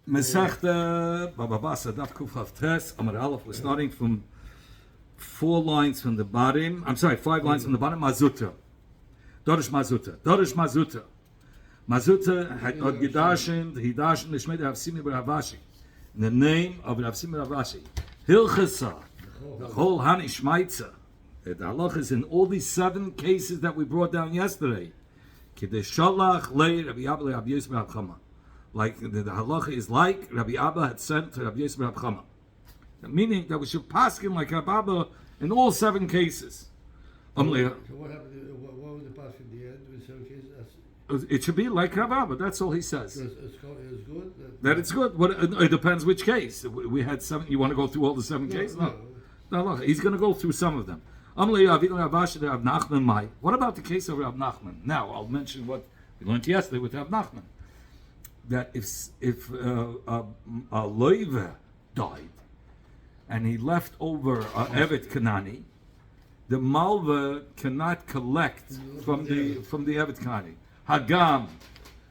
Mesechta Bava basra daf kuf haf tes amar aleph. We're starting from 4 lines from the bottom. I'm sorry, 5 lines from the bottom. Mazuta, Dorish Mazuta, Dorish Mazuta. Mazuta had gedashin. He dashin the Shmei Rav Simi bar Ravashi. In the name of Rav Simi bar Ravashi, Hilchasa, the whole Hani Shmaitza. The halach is in all these 7 cases that we brought down yesterday. Kidei shalach lei Rabbi Abba Rabbi Yosef Rabbi Chama. Like the halacha is like Rabbi Abba had sent to Rabbi Yosef Rabbi Chama. Meaning that we should pass him like Rabbi Abba in all 7 cases. So what happened? What was the pass in the end with 7 cases? It should be like Rabbi Abba. That's all he says. So it's good. That it's good. It depends which case. We had 7. You want to go through all the 7 cases? No. He's going to go through some of them. What about the case of Rav Nachman? Now I'll mention what we learned yesterday with Rav Nachman. That if a loive died and he left over a evet kanani, the malva cannot collect from the evet kanani. Hagam,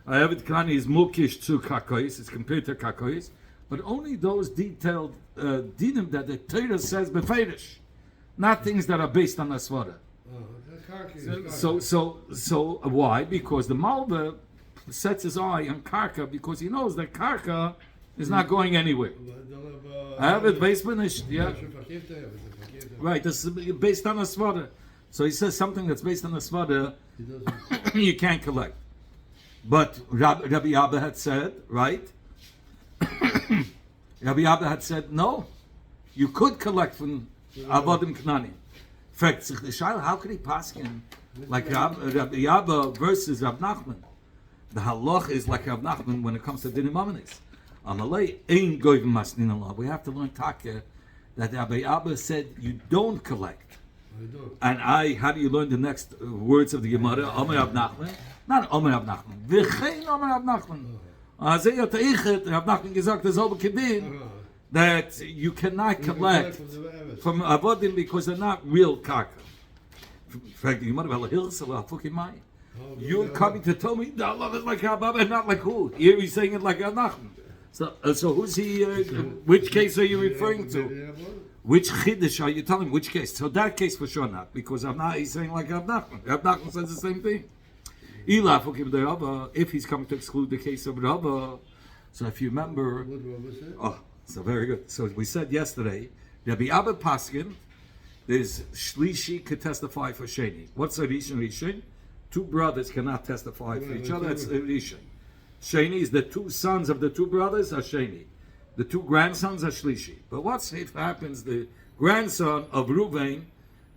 a evet kanani is mukish to kakois. It's compared to kakois, but only those detailed dinim that the Torah says beferish, not things that are based on asvara. So why? Because the malva sets his eye on karka because he knows that karka is not going anywhere. I have it based on right. This is based on a svada. So he says something that's based on a svada, you can't collect. But Rabbi Abba had said, right? Rabbi Abba had said, no, you could collect from Avodim Knani. In fact, how could he pass him like Rabbi Abba versus Rav Nachman? The halach is like Rav Nachman when it comes to dinim amanis. Amalei ain't goyim masnin Allah. We have to learn taka that Rabbi Abba said you don't collect. And how do you learn the next words of the Gemara? Omer Rav Nachman, not Omer Rav Nachman. V'chein Omer Rav Nachman. Azay yoteichet Rav Nachman gesagt as over kedin that you cannot collect from avodim because they're not real karka. In fact, the Gemara vel hilsa v'afukimai. You're coming to tell me that Allah is like Rabbi and not like who? Here he's saying it like Rav Nachman. So who's he? Which case are you referring to? Which chiddush are you telling? Which case? So that case for sure not, because he's saying like Rav Nachman. Rav Nachman says the same thing. If he's coming to exclude the case of Rava, so if you remember, so very good. So we said yesterday, Rabbi Abba Paskin, there's Shlishi could testify for Sheni. What's a Rishon? 2 brothers cannot testify for each other. That's Rishon. Sheni is the 2 sons of the 2 brothers are Sheni. The 2 grandsons are Shlishi. But if happens, the grandson of Ruvain,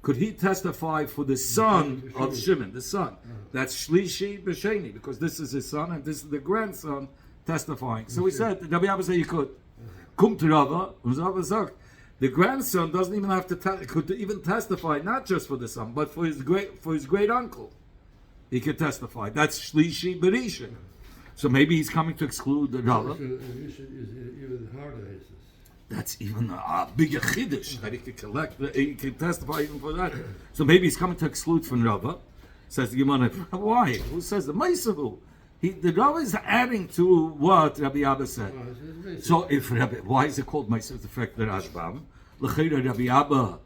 could he testify for the son of Shimon, the son? That's Shlishi b'Sheni, because this is his son and this is the grandson testifying. So we said, Rabbi Abba said you could. Kum to Rava, the grandson doesn't even have to could even testify, not just for the son, but for his great uncle. He could testify. That's Shlishi Berisha. So maybe he's coming to exclude the Rava. Even harder. That's even a bigger chiddush that he could collect. He could testify even for that. So maybe he's coming to exclude from Rava. Says the Gemara, why? Who says the Meisavu? The Rava is adding to what Rabbi Abba said. So if why is it called Meisav? The fact that Ashbam, L'cheira Rabbi Abba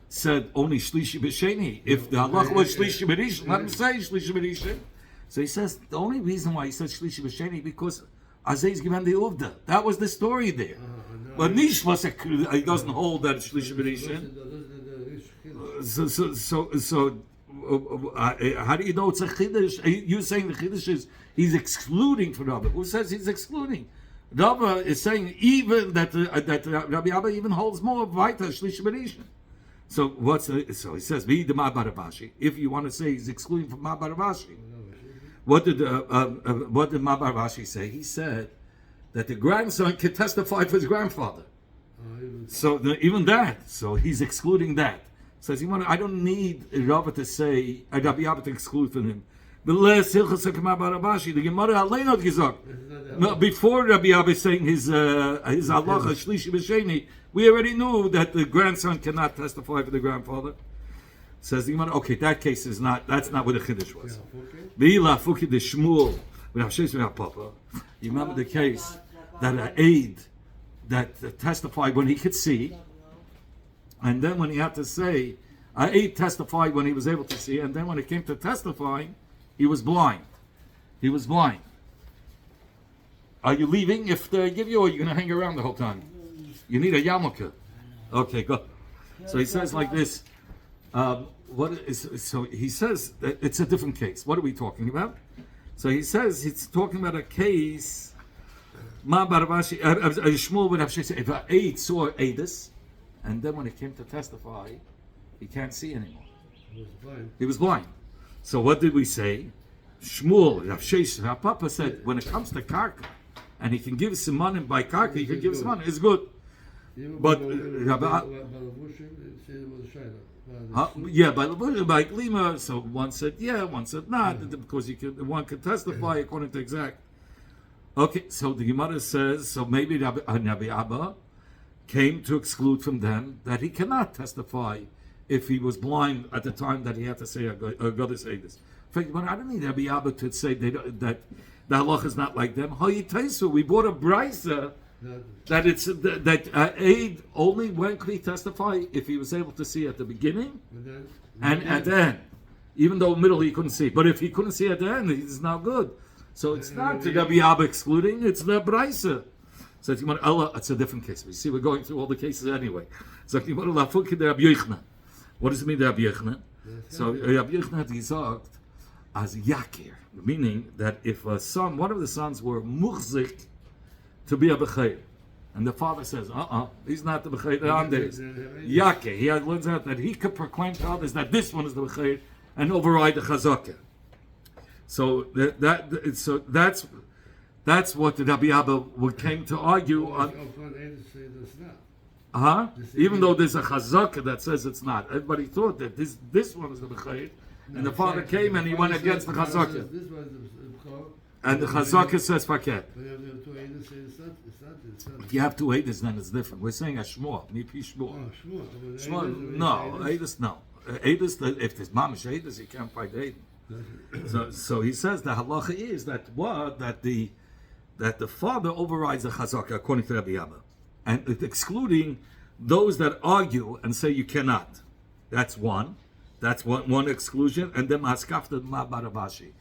said only Shlishi B'Sheni. If the halach was Shlishi B'Rishon, let him say Shlishi B'Rishon. So he says the only reason why he said Shlishi B'Sheni because Azay is given the Uvda. That was the story there. But Nish was he doesn't hold that Shlishi B'Rishon. So how do you know it's a chiddush? You're saying the chiddush is he's excluding from Rabbi. Who says he's excluding? Rabbi is saying even that Rabbi Abba even holds more Vaita Shlishi B'Rishon. So so he says the Ma'baravashi. If you want to say he's excluding from Ma'baravashi, what did Ma'baravashi say? He said that the grandson can testify for his grandfather. So even that, so he's excluding that. Says I don't need Rabbi to say Rabbi Abba to exclude from him. The Gemara Aleinot gesagt. Before Rabbi Abba saying his halacha Shlishi B'Sheni, we already knew that the grandson cannot testify for the grandfather. Says the Gemara, okay, that case is that's not what the chiddush was. You remember the case that an aide that testified when he could see, and then when he had to say, an aide testified when he was able to see, and then when it came to testifying, he was blind. He was blind. Are you leaving if they give you, or are you going to hang around the whole time? You need a yarmulke. Okay, go. So he says like this. So he says that it's a different case. What are we talking about? So he says he's talking about a case. Shmuel would have said if an aide saw Aedis, and then when it came to testify, he can't see anymore. He was blind. So what did we say? Shmuel, Rav Papa said, when it comes to karka, and he can give simanim by karka, he can give simanim. It's good. But yeah, by Glima, so one said yeah, one said not, because one could testify according to exact. Okay, so the Gemara says, so maybe Rabbi Abba came to exclude from them that he cannot testify if he was blind at the time that he had to say a goddess Aedis. I don't need Rabbi Abba to say that the halach is not like them. We bought a brisa that aid only when could he testify if he was able to see at the beginning and at the end, even though middle he couldn't see. But if he couldn't see at the end, he's not good. So it's not the Rabbi Abba excluding; it's the brisa. So it's a different case. We see we're going through all the cases anyway. So what does it mean, Rabbi Yochanan? So Rabbi Yochanan had gesagt as yakir, meaning that if a son, one of the sons were muchzik to be a becheir, and the father says, he's not the becheir, on this. Yakir, he learns out that he could proclaim to others that this one is the becheir and override the chazakah. So that's what the Rabbi Abba came to argue on. Even though there's a chazakah that says it's not. Everybody thought that this one is the becheir, and the father came and he went against the chazakah. And the chazakah says faket. If you have two Aedis, then it's different. We're saying a shmua, nipi shmua. No, Aedis, no. Aedis, if there's mamish Aedis, you can't fight Aedis. So he says the halacha is that the father overrides the chazakah according to Rabbi Abba, and it's excluding those that argue and say you cannot. That's one. That's one exclusion. And then maskafta ma baravashi.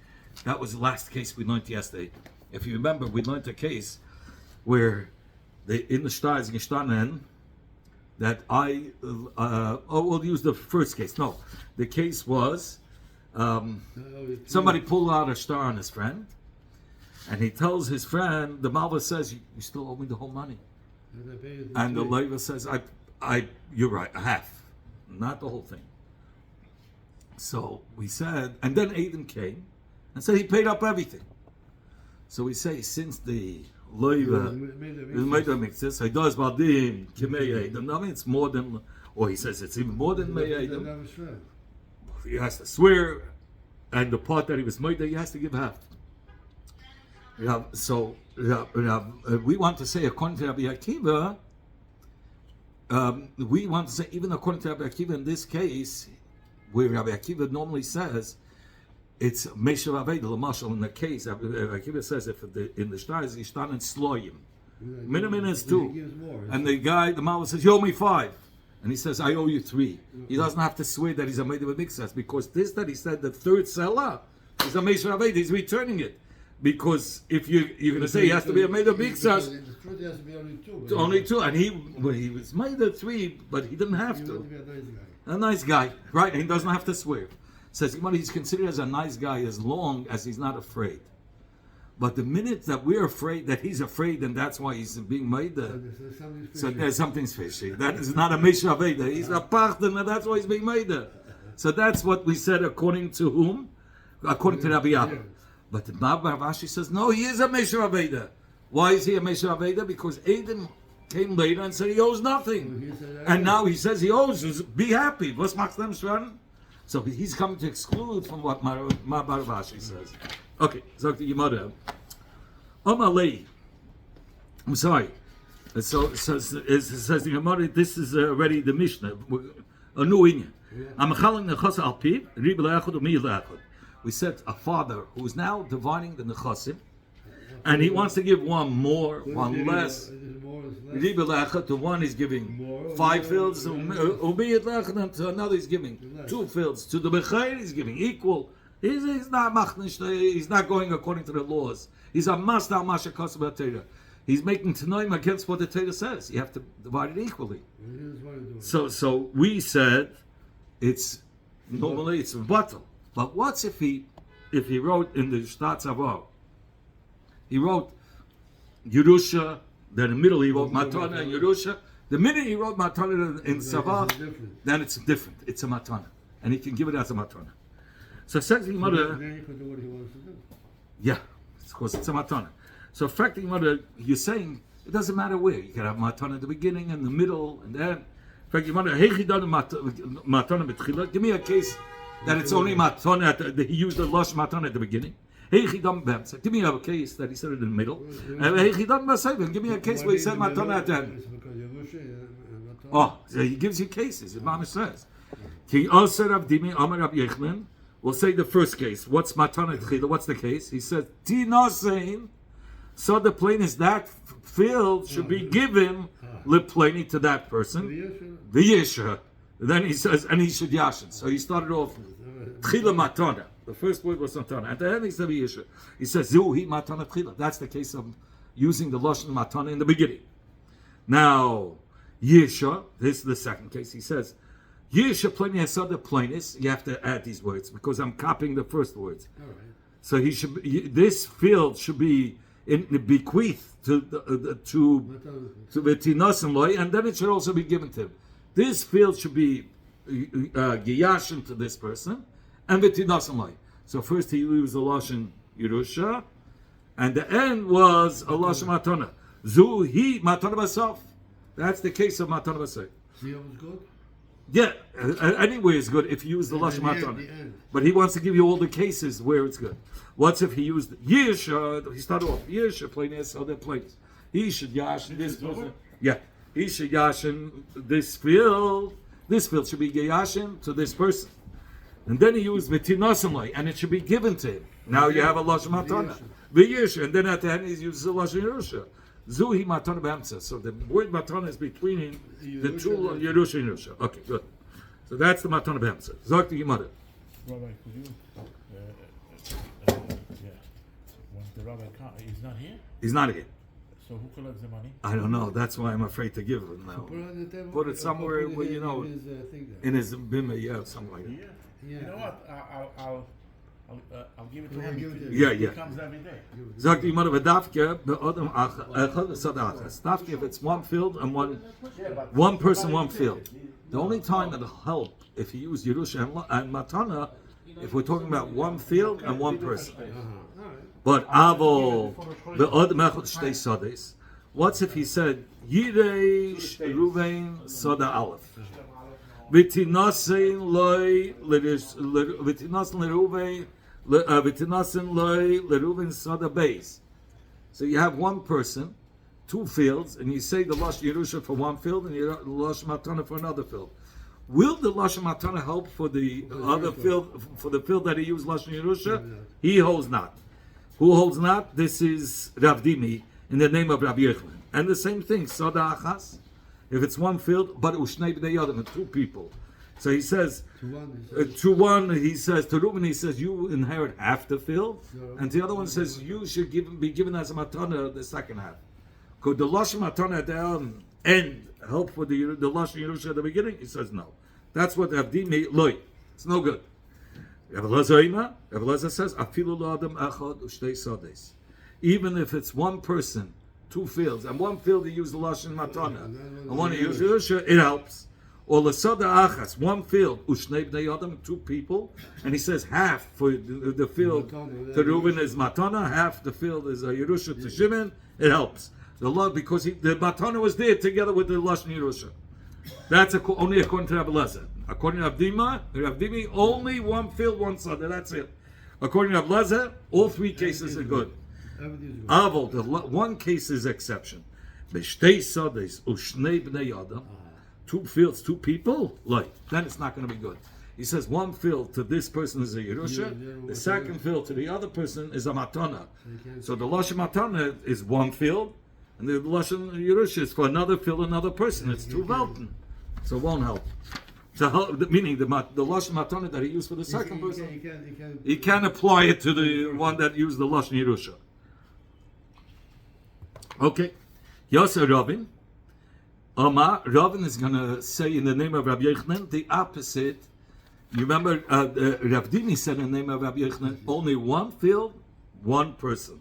That was the last case we learned yesterday. If you remember, we learned a case where in the shtar is gestanden that we'll use the first case. No, the case was somebody pulled out a shtar on his friend, and he tells his friend, the Bava says, you still owe me the whole money. And the Leva says, you're right, a half, not the whole thing. So we said, and then Aiden came and said he paid up everything. So we say, since the Leva made a mixes, he does Badim, Kimei Aiden. I mean, it's more than, or he says it's even more than Mei Aiden. He has to swear, and the part that he was made, he has to give half. So we want to say, according to Rabbi Akiva, we want to say, even according to Rabbi Akiva, in this case, where Rabbi Akiva normally says, it's Meshav Aved, Lamashal, in the case, Rabbi Akiva says, if in the shtar is Ishtan and Sloyim, minimum is 2. And the guy, the Mala says, you owe me 5. And he says, I owe you 3. He doesn't have to swear that he's a made of a mixas, because this that he said, the third seller is a Meshav Aved, he's returning it. Because if you're going to say he has to be a made of mixas, only 2, and he was made of 3, but he didn't have to. A nice guy, right? And he doesn't have to swear. Says he's considered as a nice guy as long as he's not afraid. But the minute that we're afraid that he's afraid, and that's why he's being made, so there's something's fishy. That is not a Meshav Aved. He's a pachtan, and that's why he's being made. So that's what we said according to whom? According to Rabbi Abba. But the Bava Rashi says, no, he is a Meshav Aved. Why is he a Meshav Aved? Because Adam came later and said he owes nothing. And now he says he owes. Be happy. Was macht them shran? So he's coming to exclude from what Bava Rashi says. Okay, so the Gemara. Amalei. I'm sorry. So it says the Gemara, this is already the Mishnah. A new inyan. We said a father who is now dividing the nechasim, and he wants to give one more, What is one the less. riba? Is it more or less? Riba lecha, to one he's giving More, 5 more, fields, more, ubiyat lecha, and to another he's giving Less. 2 fields. To the bechair he's giving equal. He's not machnish, he's not going according to the laws. He's a master masha kasab Torah. He's making tanoim against what the Torah says. You have to divide it equally. Here's what I'm doing. So we said it's normally it's a bottle. But what's if he wrote in the Shtat Tzavah, he wrote Yerusha, then in the middle he wrote Matana and Yerusha. The minute he wrote Matana in Tzavah, It's different. then it's different. It's a Matana. And he can give it as a Matana. So says the mother, Then he could do what he wants to do. yeah, of course it's a Matana. So fact mother, you're saying it doesn't matter where. You can have Matana at the beginning and the middle and then. In fact, mother, Matana betchila. Give me a case that it's only Matana, that he used the lush Matana at the beginning. Give me a case that he said it in the middle. Give me a case where he said Matana at the end. It's because Yerusha and Matana. Oh, so he gives you cases. The Mama says. Ki also Rav Dimi Amar Rav Yechlan. We'll say the first case. What's Matana Tchila? What's the case? He says Tina saying. So the plain is that field should be given liplani to that person. The Yesha. Then he says, and he should yashin. So he started off Tchila Matana. The first word was Matana. At the end he said Yesha. He says Zuhi Matana Tchila. That's the case of using the Lashon Matana in the beginning. Now Yesha. This is the second case. He says Yesha plani hasada plainis. You have to add these words because I'm copying the first words. All right. So he should. This field should be bequeathed to V'tinas and Loi, and then it should also be given to him. This field should be giyashin to this person, and V'tinas and Loi. So first he used the lashon Yerusha, and the end was a lashon Matana. Zuhi Matana Basaf. That's the case of Matana Basaf. See how it's good? Yeah, anyway it's good if you use the lashon And the Matana. end. But he wants to give you all the cases where it's good. What's if he used Yesha? He started off Yesha plainis, other places. He should yashin this person. Yeah, he should yashin this field. This field should be yashin to this person. And then he used v'tinasimlai, and it should be given to him. Now you have a lashon matana, v'yesha, and then at the end he uses the lashon Yerusha. Zuhi matana b'amsa. So the word matana is between the two Yerusha and Yerusha. Okay, good. So that's the matana b'amsa. Zok to your mother. Rabbi, could you? Yeah. When the rabbi comes, he's not here. He's not here. So who collects the money? I don't know. That's why I'm afraid to give him now. Put it on the table. Put it somewhere Put it where, in you know, his, thing there. in his bimah, yeah, something like that. Yeah. Yeah. You know what? I'll give it to Yeah, him. give it to him. Yeah, He yeah. comes every day. Sagt die Mother, Dafke, be'odem echad sadachas. Dafke, if it's one field and one person, one field. The only time it'll help if you use Yerusha and Matana, if we're talking about one field and one person. But Avol, be'odem echad shtei sades. What's if he said, Yirei Ruvain Sada Aleph? V'tinasin loy, v'tinasin leruvain, v'tinasin loy, leruvain Sada Beis. So you have one person, 2 fields, and you say the Lash Yerusha for one field and you Lash Matana for another field. Will the Lash Matana help for the other field, for the field that he used Lash Yerusha? He holds not. Who holds not? This is Rav Dimi in the name of Rabbi Yechlan. And the same thing, Sada Achas, if it's one field, but Ushnei B'nei Yadam, 2 people. So he says, to one, he says, to Reuben, he says, you inherit half the field, and the other one says, you should be given as a matana the second half. Could the Lashon matana at the end help for the Lashon Yerusha at the beginning? He says, no. That's what Avdi loy. It's no good. Rabbi Lezer says, Afilu l'adam echad ushtei sades. Even if it's one person, 2 fields, and one field he used the Lashon matana, and one he used Yerusha, it helps. Or l'sada achas, one field, ushnei b'nei adam, 2 people, and he says half for the field to Reuben is matana, half the field is Yerusha to Shimon, it helps. The law, because the matana was there together with the Lashon Yerusha. That's only according to Rabbi Lezer. According to Avdimi, only one field, one sada, that's it. According to Rabbi Lezer, all 3 cases are good. Avol, the one case is exception. B'shtei sades ushnei b'nei adam, 2 fields, 2 people, like then it's not going to be good. He says one field to this person is a Yeah, Yerusha, the second field to the other person is a Matana. you can't So the Lashon Matana is one field, and the Lashon Yerusha is for another field, another person. It's two Welten. So it won't help. So meaning the Lashon Matana that he used for the second person, he can't apply it to the one that used the Lashon Yerusha. Okay. Yosef Ravin. Ravin is going to say in the name of Rabbi Yochanan the opposite. You remember Rav Dimi said in the name of Rabbi Yochanan only one field, one person.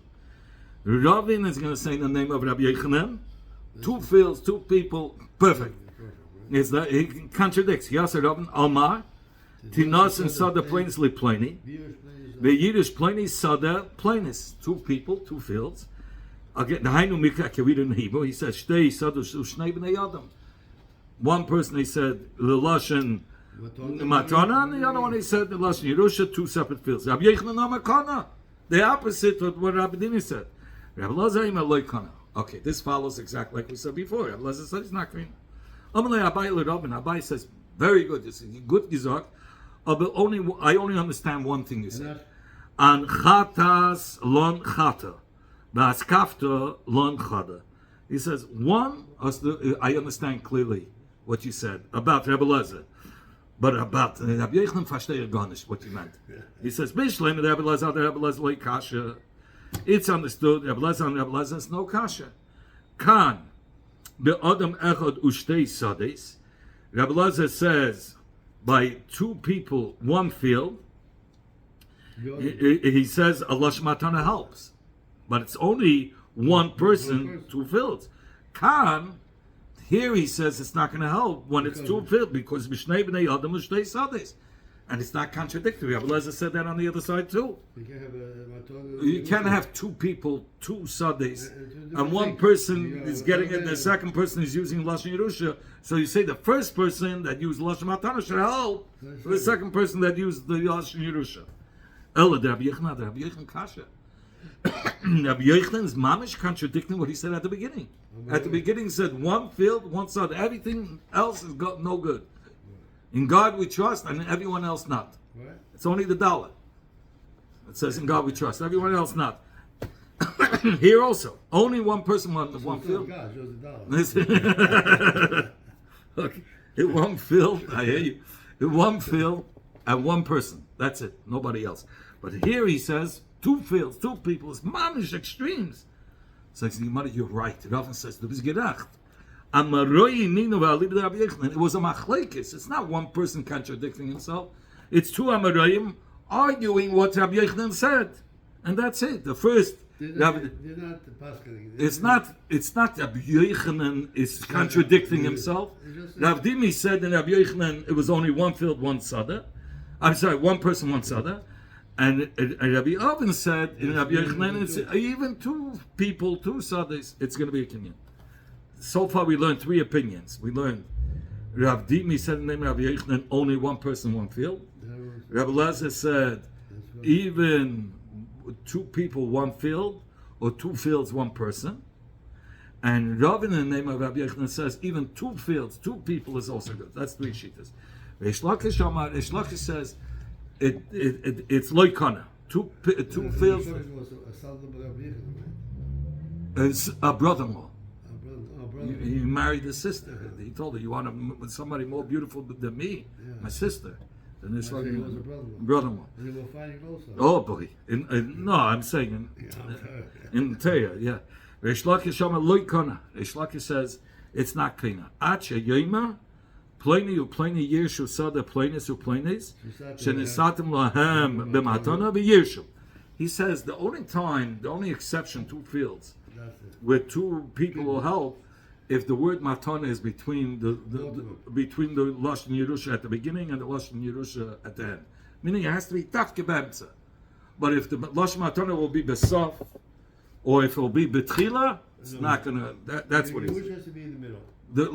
Ravin is going to say in the name of Rabbi Yochanan two fields, two people, perfect. It's that he contradicts. Yosef Ravin Amar Tinos and Sada Plainsly Plainy. The Yiddish Plainy Sada Plainis. Two people, two fields. Again, the Hainu Mikra Kavir in Hebrew, he says, Shtei Sadush Ushnei B'nei Adam. One person he said the Lashon Matana, and the other one he said the Lashon Yerusha, two separate fields. Rabbi Yochanan Amakana, the opposite of what Rabbi Dini said. Rabbi Lazar Imaloikana. Okay, this follows exactly like we said before. Rabbi Lazar said he's not green. Amalei Abai LeRabin. Abai says, very good. This is good Gizak. But I only understand one thing you said. An Chatas Lon Chata. Ba'askafta lon chada. He says, one, I understand clearly what you said about Rebbe Lezer, but about Rabbi Yochanan verstehe gar nicht what you meant. He says, Bishleim Rebbe Lezer like kasha. It's understood, Rebbe Lezer is no kasha. Kan, be'adam echad ushtei sades. Rebbe Lezer says, by two people, one field, he says, Allah Shmatana helps. But it's only one person, two fields. Kan, here he says it's not going to help when it's two fields because Mishnei B'nei Adam Mishnei Sades. And it's not contradictory. Rabbi Lezer said that on the other side too. You can't have two people, two Sades, and one person is getting it, the second person is using Lashon Yerusha. So you say the first person that used Lashon Matana should help the second person that used the Lashon Yerusha. Ella, Rabbi Yochanan Kasha. Rabbi Yochanan is mamish contradicting what he said at the beginning. At the beginning, he said one field, one side. Everything else is no good. In God we trust, and everyone else not. It's only the dollar. It says in God we trust. Everyone else not. Here also, only one person one field. Okay, in one field, I hear you. In one field and one person. That's it. Nobody else. But here he says. Two fields, two people, it's mamish extremes. So you're right. Rav says, du bist gedacht. It was a machlekes. It's not one person contradicting himself. It's two Amarayim arguing what Rabbi Yochanan said. And that's it. The first... It's not Rabbi Yochanan is contradicting himself. Rav Dimi said in Rabbi Yochanan it was only one field, one sada. I'm sorry, one person, one sada. And Rabbi Oven said in Rabbi Yochanan, it's even two people, two sadis, it's going to be a kinyan. So far we learned three opinions. We learned Rav Dimi said in the name of Rabbi Yochanan, only one person, one field. Rabbi Lezer said, even two people, one field, or two fields, one person. And Rav in the name of Rabbi Yochanan says, even two fields, two people is also good. That's three shittas. Reish Lakish says, it's loikana. Two fields. It's a brother-in-law. He married his sister. He told her, "You want somebody more beautiful than me, my sister." And this brother-in-law. They were fighting also. Oh boy! No, I'm saying in Teya, yeah. Reish Lakish loikana. Reish Lakish says it's not klina. Acha yoima. Pliny upliny yershu sada plainis uplainis shenisatim lahem b'matana v'yershu. He says the only exception, two fields, where two people will help, if the word matana is between the lashon Yerusha at the beginning and the lashon Yerusha at the end, meaning it has to be tafke b'emtza. But if the lashon matana will be besaf, or if it will be betchila, it's not gonna. That's what it is. Which has to be in the middle. The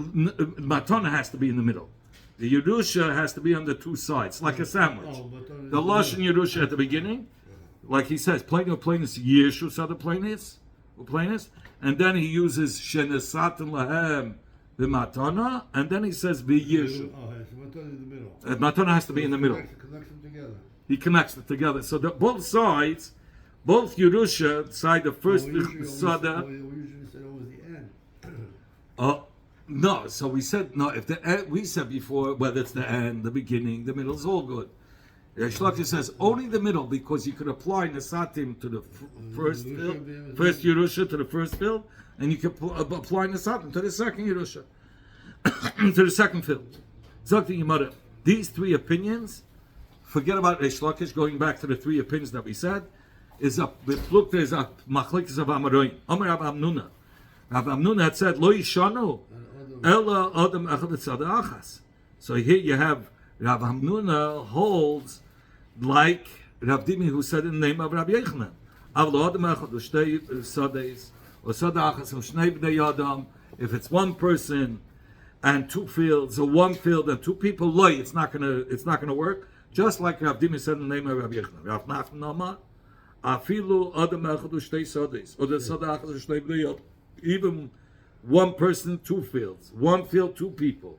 matana has to be in the middle. The Yerusha has to be on the two sides, like a sandwich. The Lashon Yerusha at the beginning, like he says, plain is Yeshus other plainis, and then he uses Shenesatin Lahem the matana, and then he says V'Yeshu. Oh, so matana in the middle. Matana has to be in the middle. Connects them together. He connects it together. So both sides, both Yerusha, side the first Sada. We usually said it was the end. No, so we said no. If the end, we said before whether it's the end, the beginning, the middle is all good. Shlaki says only the middle because you could apply Nasatim to the first field, first Yerusha to the first field, and you can apply Nasatim to the second Yerusha, to the second field. Zakti Yimara. These three opinions, forget about Reish Lakish, going back to the three opinions that we said, is up. Look, there's a Machlekes of Amaroin. Amar Rav Amnuna. Rav Amnuna had said, Lo Yishanu, Ella Adam Echad Tzad Achas. So here you have Rav Amnuna holds like Rav Dimi who said in the name of Rabbi Yechanan. Avlo Adam Echad Ushtei Sades, or Tzad Achas, Ushnei Bnei Adam. If it's one person and two fields, or one field and two people, loy, it's not gonna work. Just like Rav Dimi said in the name of Rabbi Yechanan. Rav Nachman Amar, Afilu Adam Echad Ushtei Sades, or the Tzad Achas Ushnei Bnei Adam. Even one person, two fields. One field, two people.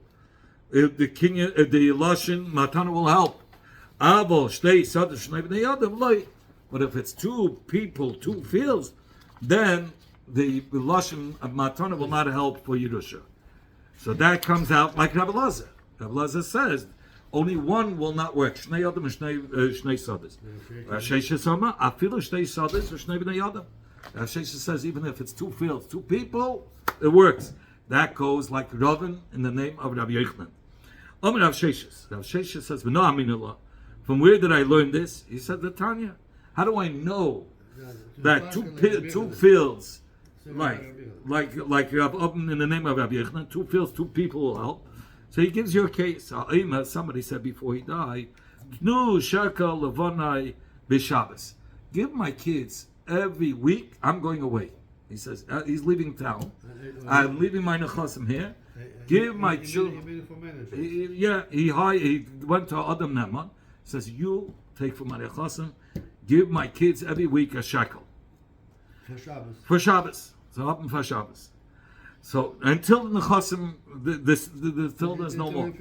If the king, the Lashon Matana will help. Avo Shtei Sades Ushnei Bnei Adam loy. But if it's two people, two fields, then the Lashon of Matana will not help for Yerusha. So that comes out like Rabbi Lazar. Rabbi Lazar says only one will not work. Shnei Adam and Shnei Sades. Shesha Sama Afilu Shtei Sades Ushnei Bnei Adam. Shesha says even if it's two fields, two people, it works. That goes like Ravin in the name of Rabbi Yechanan. Rav Shesha says, "No, Aminullah. From where did I learn this?" He said, "The Tanya. How do I know that two fields, like Rav Oben in the name of Rabbi Yechanan, two fields, two people will help?" So he gives you a case. Somebody said before he died, "No shekel levonai b'Shabbos. Give my kids every week. I'm going away." He says he's leaving town. I'm leaving my nechasim here. Give my children. He went to Adam Neman. Says you take from my nechasim. Give my kids every week a shekel for Shabbos. So up for Shabbos. So until the nechasim, till there's no more.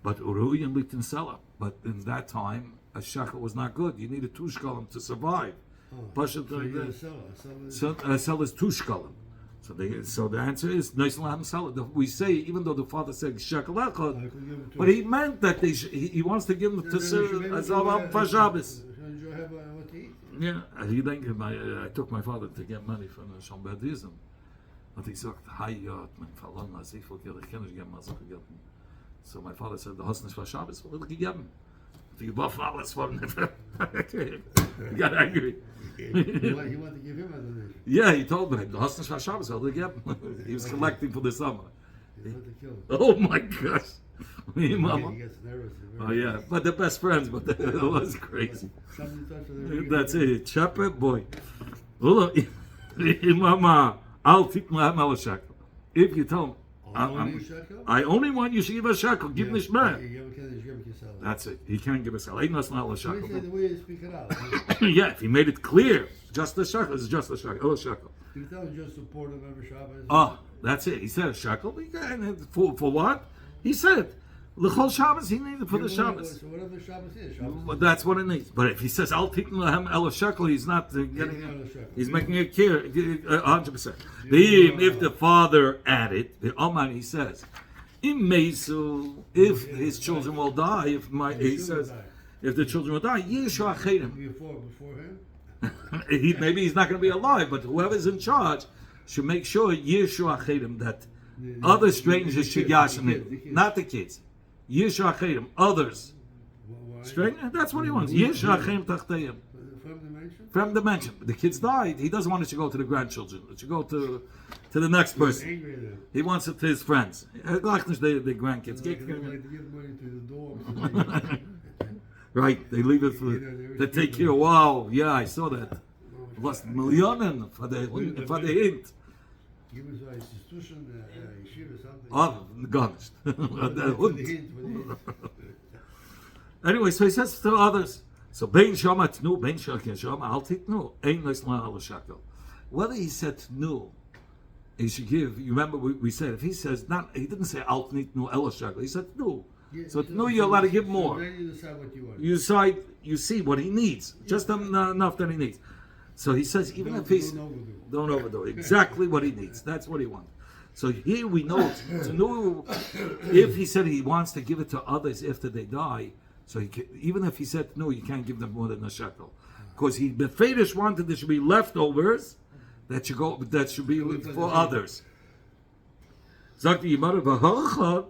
But Urui and Litin Sela. But in that time, a shekel was not good. You needed two shekalim to survive. A sell is two shekalim. So the answer is nice lam salad. We say even though the father said shekel echad, but he meant that he wants to give them to serve as for Shabbos. Yeah, I took my father to get money from the Shambadism. Und ich sagte, mein verloren, als ich wollte, ich kann nicht geben, als ich gegeben. So my father said, du hast nicht für Shabbos, was will ich gegeben? Und ich warf alles von mir. He got angry. He wanted to give him a donation. Yeah, he told me, du hast nicht für Shabbos, was will ich gegeben? He was collecting for the summer. He wanted to kill him. Oh my gosh. Me, Mama. He gets nervous. Oh yeah, but they're best friends, but it was crazy. Somebody touched him. That's it, Chapper boy. Mama. I'll take my Hamel a shekel. If you tell him, I only want you to give a shekel, give me shmer. That's it. He can't give a shekel. Ain't not a shekel. The way you speak it out. Yeah, if he made it clear, just a shekel is just a shekel. A shekel. You tell him just support him every Shabbos. Oh, that's it. He said a shekel. For what? He said the whole Shabbos he needed for the Shabbos. So whatever Shabbos is. Well, that's what it needs. But if he says I'll take him a shekel, he's not getting. He's making it clear, 100%. If the father added, the Oman he says, if his children will die, he says, if the children will die, Yeshua Chedim. Before him. Maybe he's not going to be alive, but whoever's in charge should make sure Yeshua Chedim that other strangers should yashim him, not the kids. Yeshua Chedim, others. Strangers. That's what he wants. Yeshua Chedim tachtayim. From the mention. The kids died. He doesn't want it to go to the grandchildren. It should go to the next person. He wants it to his friends. The grandkids. Right. They leave it they take care. Wow. Yeah, I saw that. Lost millionen for the hint. Give us a institution, yeshiva, something. Oh, garnished. Anyway, so he says to others. So bein shama tnu, bein shama al titnu, ein leislan al shekel. Whether he said tnu, he should give. You remember we said if he says not, he didn't say al titnu el shekel. He said tnu. So no, you're allowed to give So more. then you decide what you want. You decide, you see what he needs, just enough that he needs. So he says, even if he's don't overdo it. Exactly what he needs. That's what he wants. So here we know to know if he said he wants to give it to others after they die. So he can, even if he said no, you can't give them more than a shekel, because he Befedish wanted there should be leftovers that should be for others. Sagt die Gemara, "V'halacha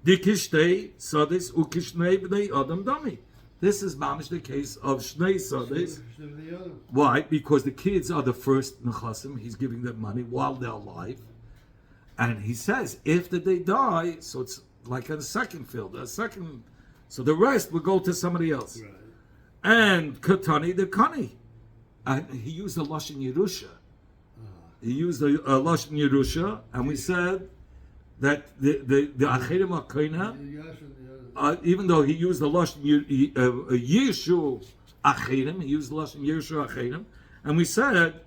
dikishtei sadis ukishnei bnei adam dami." This is mamish the case of shnei sadis. Why? Because the kids are the first nechasim. He's giving them money while they're alive, and he says after they die, so it's like a second field, so the rest will go to somebody else. Right. And katani the kani, and he used the lashon Yerusha. He used the lashon Yerusha, and we said that the acherim akina, even though he used the lashon Yeshu acherim, he used the lashon Yeshu acherim, and we said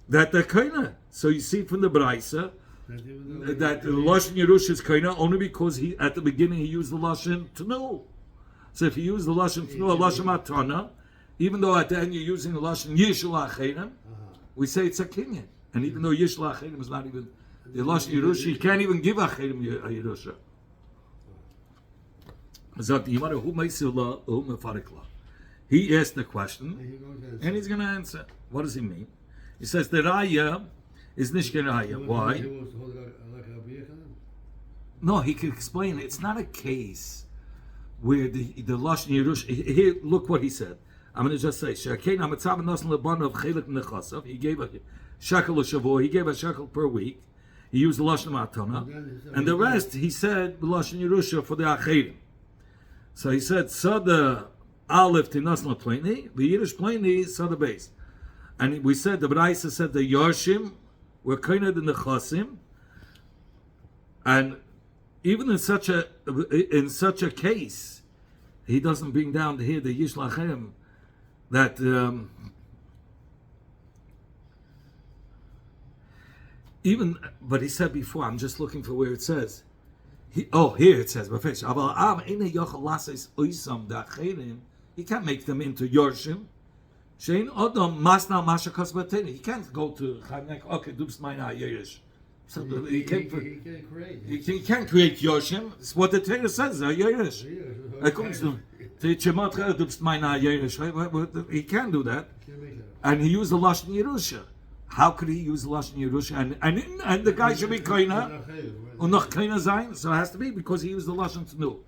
that the kaina. So you see from the Braisa that the lashon Yerusha is kaina only because he at the beginning he used the lashon Tanu. So if you use the lashon Tanu, lashon Matana, even though at the end you're using the lashon Yeshu acherim, we say it's a kinyan. And even though Yeshu acherim is not even the lashon Yerusha, you can't even give acherim Yerusha. He asked the question, and he's going to answer. What does he mean? He says the raya is nishke raya. Why? No, he could explain. It's not a case where the lashon Yerusha. Here, look what he said. I'm going to just say, he gave a shekel a shavua. He gave a shekel per week. He used the lashon matana, and the rest he said the lashon Yerusha for the acherim. So he said, Sada Aleph Tinasna Pliny, the Yiddish Pliny, Sada base. And we said, the Braisa said the Yarshim were kind of the Nechasim. And even in such a case, he doesn't bring down here the Yishlachem that even, but he said before, I'm just looking for where it says. Here it says, he can't make them into Yorshim. He can't go to okay, so he can't create Yorshim. It's what the Torah says, Yerush. He can't do that. And he used the Lashon Yerusha. How could he use the Lashon Yerusha? And the guy should be Koina. Noch keiner sein, so it has to be because he used the lashon Tanu.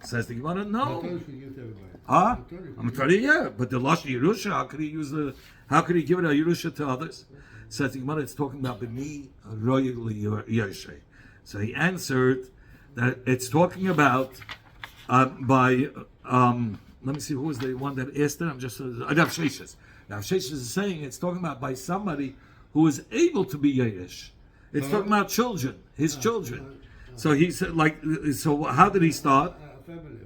Says the Gemara, no. I'm telling you, yeah, but the lashon Yerusha, how could he give it a Yerusha to others? Says the Gemara, it's talking about b'ni royal Yershe. So he answered that it's talking about let me see who was the one that asked it. I'm just Rav Sheshes. Rav Sheshes is saying it's talking about by somebody who is able to be Yerush. It's talking about children, his children. So he said, so how did he start? Family.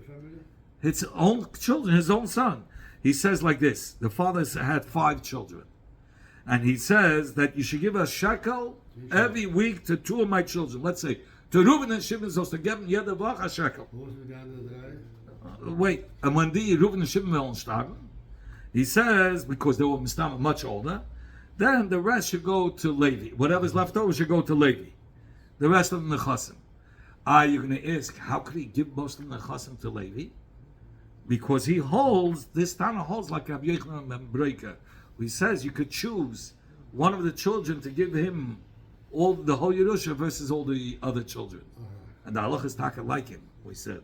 His own children, his own son. He says like this: the father had 5 children, and he says that you should give a shekel every week to 2 of my children. Let's say to Reuben and Shimon, so to give them jedevach a shekel. Wait, and when the Reuben and Shimon were starting, he says because they were much older. Then the rest should go to Levi. Whatever's left over should go to Levi. The rest of the Nechasim. You're going to ask, how could he give most of the Nechasim to Levi? Because he holds, this Tana holds like Rabbi Yochanan ben Breika. He says you could choose one of the children to give him all the whole Yerusha versus all the other children. And the halach is taka like him, we said.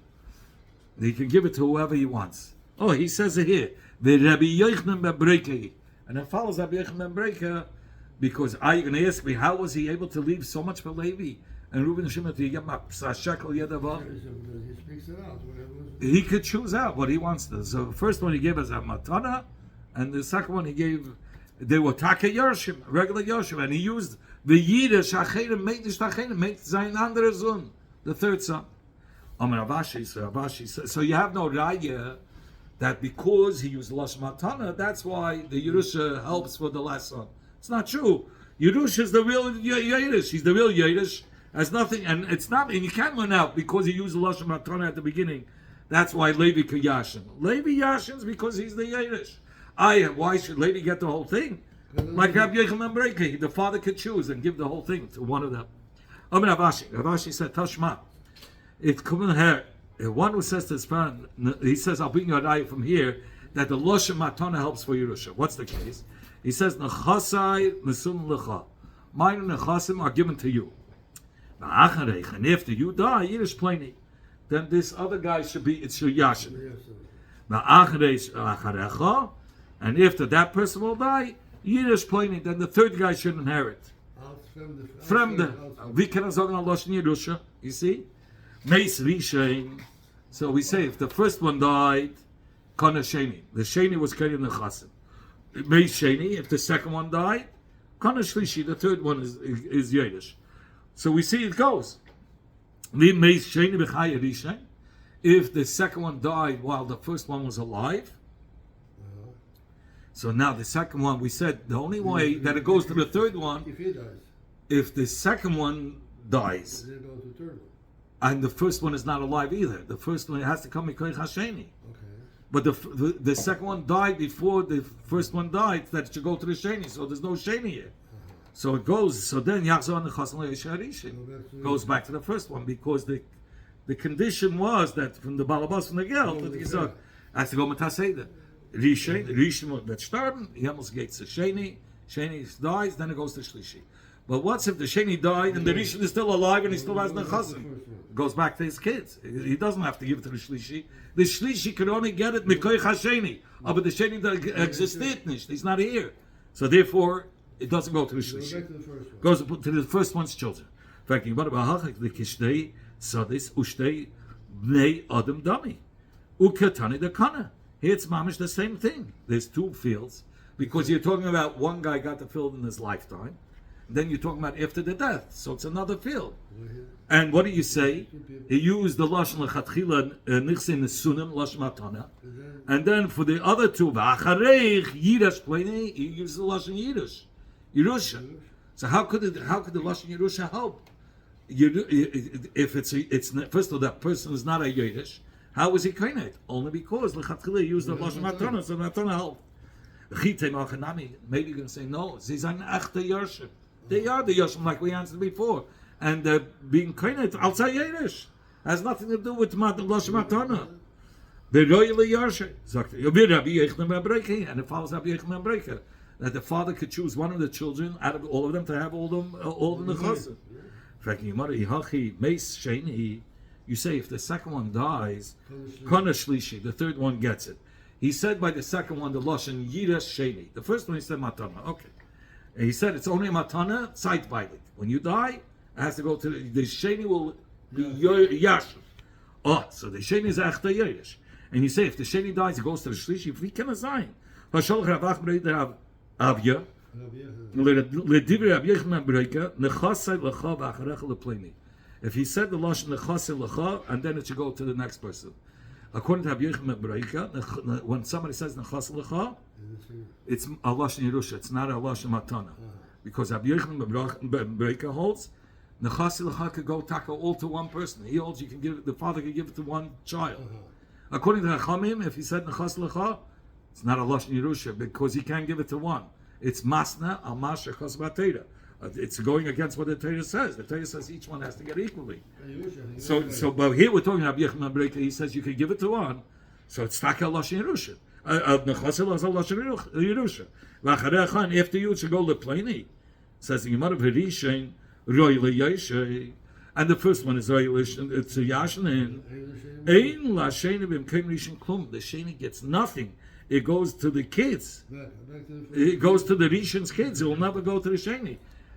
He can give it to whoever he wants. Oh, he says it here. The Rabbi Yochanan ben Breika. And it follows Rabbi Yochanan ben Breika because you're going to ask me, how was he able to leave so much for Levi? And Reuben and Shimon to get a shekel yedavah? He could choose out what he wants to. So the first one he gave us a matana, and the second one he gave, they were taka Yorshim, regular Yorshim, and he used the Yiddish acherim, made sein andere Sohn, the third son. Ravashi, so you have no raya that because he used lashon matana, that's why the Yerusha helps for the last son. It's not true. Yerush is the real Yiddish. He's the real Yiddish, Has nothing, and it's not, and you can't learn out because he used the Lashon Matana at the beginning. That's why Levi could Yashin. Levi Yashins because he's the Yiddish. Why should Levi get the whole thing? Like Rabbi Yochanan Breika, the father could choose and give the whole thing to one of them. Rav Ashi said, Tashma, it's coming here. One who says to his friend, he says, I'll bring you a raya from here, that the Lashon Matana helps for Yerusha. What's the case? He says, Nechasai Nesum Lecha. Mine Nechasim are given to you. And after you die, Yiddish Pliny, then this other guy should be, it's your Yashin. And after that person will die, Yiddish Pliny, then the third guy should inherit. Fremde. We can sagen a Lashon Yerusha, you see? Meis Rishain. So we say, if the first one died, Kana Sheni. The Sheni was carrying the Chasim. Meis Sheni, if the second one died, Kana Shlishi, the third one is Yiddish. So we see it goes. If the second one died while the first one was alive, so now the second one, we said the only way that it goes to the third one, if he dies, if the second one dies, then it goes to the third one. and the first one is not alive either. The first one has to come Mikoich Hasheni. Okay. But the second one died before the first one died, that it should go to the Sheni, so there's no Sheni here. So it goes, so then Yachzor Nechasam Le'Yisharishin goes back to the first one, because the condition was that from the Balabas from the Geld, that he said, has to go Mataseda. Rishon that starben, he almost gets the Sheni dies, then it goes to Shlishi. But what's if the Sheni died and the Rishon is still alive and he still has Nechasim? Goes back to his kids. He doesn't have to give it to the Shlishi. The Shlishi could only get it Mikoich HaSheni. But the Sheni existed nicht. He's not here. So therefore, it doesn't go to the Shlishi. Goes to the first one's children. In fact, what about the Kishtei Sadis Ushtei Bnei Adam Dami Ukatani the Kana? Here it's mamish the same thing. There's two fields, because you're talking about one guy got the field in his lifetime, then you're talking about after the death, so it's another field. And what do you say? He used the lashon lechatchila nichsin nesunim lashon matana, and then for the other two v'achareich yidash pleni, he used the lashon yidash, Yerusha. So how could the lashon Yerusha help? If it's first of all, that person is not a Yiddish. How was he kainet? Only because lechatchila used the lashon matana, so matana helped. Maybe you're going to say no. These are echte Yershim. They are the Yershim, like we answered before, and being kainet outside Yiddish has nothing to do with lashon matana. The royal Yershim. And it follows Rabbi Yochanan Breika that the father could choose one of the children out of all of them to have all of the chassid. You say if the second one dies, Kana Shlishi, the third one gets it. He said by the second one, the Lashon Yiras Sheni. The first one he said Matana. Okay. And he said it's only Matana, sight violent. When you die, it has to go to the Sheni will be Yashu. Oh, so the Sheni is Achta Yesh. And you say if the Sheni dies, it goes to the Shlishi. If we can assign. Hashal Ravach Breida Avya. If he said the lashon nechasei lecha, and then it should go to the next person. According to Rabbi Yochanan Breika, when somebody says nechasei lecha, it's a lashon Yerusha. It's not a lashon matana, because Rabbi Yochanan Breika holds nechasei lecha could go taka all to one person. He holds you can give the father can give it to one child. According to Chachamim, if he said nechasei lecha, it's not a lashon Yerusha because he can't give it to one. It's masna al masha chas batera. It's going against what the Torah says. The Torah says each one has to get equally. So, but here we're talking about Yochanan Breika. He says you can give it to one, so it's taka lashon Yerusha. Nechasei lashon Yerusha. V'acharecha, after you, it should go lepleni. Says the Gemara v'rishain roy leyeshay, and the first one is roy leyeshay. It's a yashin. Ein lasheni b'mkein rishon klum. The sheni gets nothing. It goes to the kids. It goes to the Rishon's kids. It will never go to the Sheni.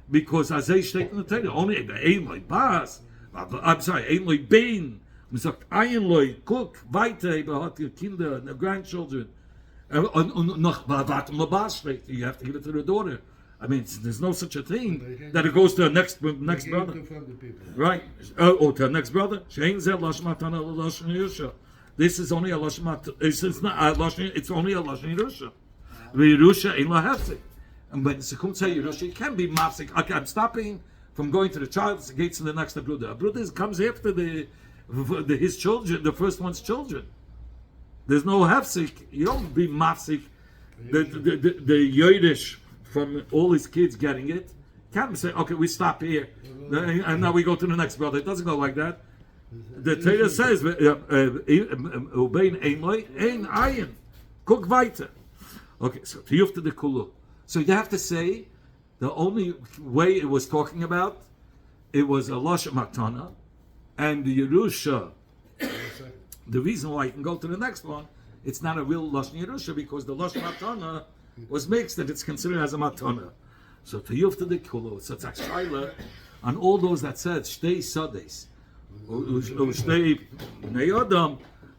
Because as they state in the Torah, only ein loy bas, I'm sorry, ein loy bein, man sagt ein loy cook, weiter, hat your Kinder, the grandchildren, noch warten lebas, you have to give it to the daughter. I mean, there's no such a thing that it goes to the next brother. Right. To the next brother. Shein zeh lashon matana lashon Yerusha. This is only a lashon. It's not a lashon. It's only a lashon Yerusha. The Yerusha in lahefzik. And when Sekum say Yerusha, it can be mafsik. Okay, I'm stopping from going to the child's gates to the next abruda. Abruda comes after his children, the first one's children. There's no hefsik. You don't be mafsik the Yiddish from all his kids getting it. Can't say, okay, we stop here and now we go to the next brother. It doesn't go like that. The Torah says, "Ubein ein loy ein ayin." Cook weiter. Okay, so tiyufta de kulu. So you have to say the only way it was talking about it was a lashon matana, and the Yerusha. The reason why you can go to the next one, it's not a real lashon Yerusha because the lashon matana was mixed and it's considered as a matana. So tiyufta de kulu. So it's a on all those that said shtei sades.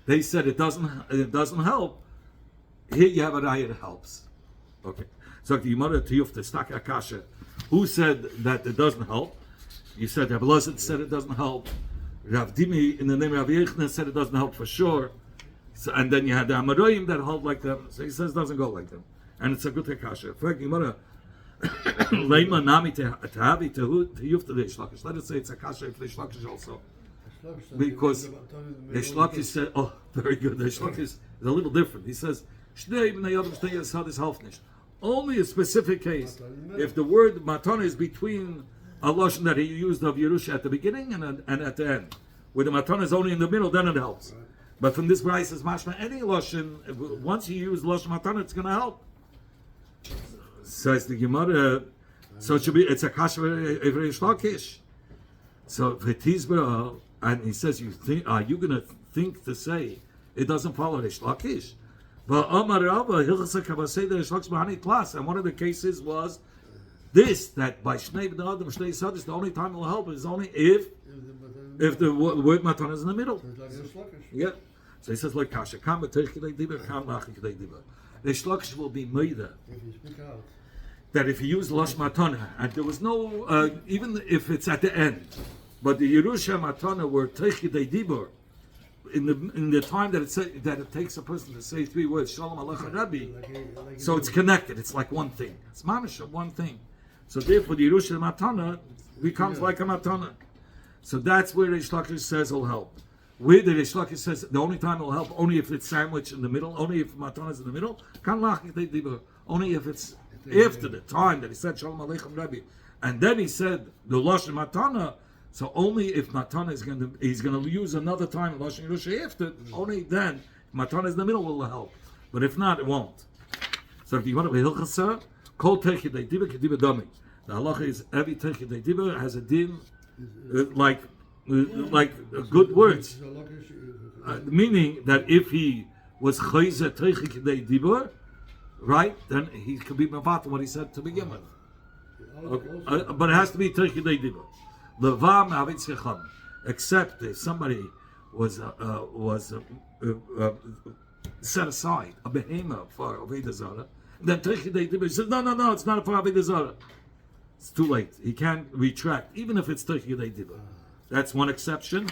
They said it doesn't help. Here you have a raya that helps. Okay. So the Gemara Tiyufta Stak Akasha, who said that it doesn't help? You said Rav Elazar said it doesn't help. Rav Dimi in the name of Rav Yechna said it doesn't help for sure. So, and then you had the Amoraim that hold like them. So he says it doesn't go like them. And it's a good Akasha. For Gemara, Leima Nami Tehavi Tiyufta de Shlakish. Let us say it's Akasha for the Shlakish also. Because the Shlakish said, oh, very good. The Shlakish is a little different. He says, only a specific case. If the word matana is between a lashon that he used of Yerusha at the beginning and at the end, where the matana is only in the middle, then it helps. But from this price is mashma any lashon. Once you use lashon matana, it's going to help. Says the Gemara. So it should be. It's a kasha every Shlakish. So v'tizbara. And he says, are you going to think to say it doesn't follow Reish Lakish? And one of the cases was this, that by Shnei B'nei Adam, Shnei Sadis, the only time it will help is only if the word Matan is in the middle. Yeah. So he says, like Kasha, Kam B'teich K'dei Diber, Kam Lachi K'dei Diber. Reish Lakish will be Meida. That if he used Lash Matana, and there was no, even if it's at the end, but the Yerusha Matana were Teichidei Dibur in the time that it takes a person to say 3 words Shalom Aleichem Rabbi, so it's connected. It's like one thing. It's mamish one thing. So therefore, the Yerusha Matana becomes like a Matana. So that's where Reish Lakish says will help. Where the Reish Lakish says the only time it will help only if it's sandwiched in the middle, only if Matana is in the middle. Kan Lachidei Dibur. Only if it's after the time that he said Shalom Aleichem Rabbi, and then he said the Lashon Matana. So only if Matana he's going to use another time Lashon Yerusha after, only then Matana is in the middle will help. But if not, it won't. So if you want to be Hilchasa, Kol Techidei Diba Kediba Dami. The halacha is every Techidei Diba has a din like good words. Meaning that if he was Chayze Techidei Diba, right, then he could be Mavata what he said to begin with. Okay. But it has to be Techidei Diba. Except if somebody was set aside a behemoth for Avodah Zarah, then he says, no, it's not for Avodah Zarah. It's too late. He can't retract, even if it's Techidei Diba. That's one exception.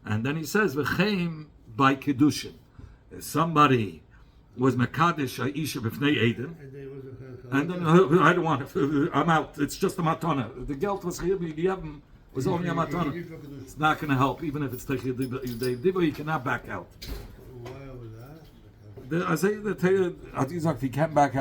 And then he says, V'cheim by Kedushin. If somebody was Mekadesh Ha'isha B'fnei Eden, and then I don't want it, I'm out. It's just a matana. The gelt was here, was only a matana. It's not going to help, even if it's Techidei Diba, you cannot back out. Why was that? I say the Torah, he can't back out.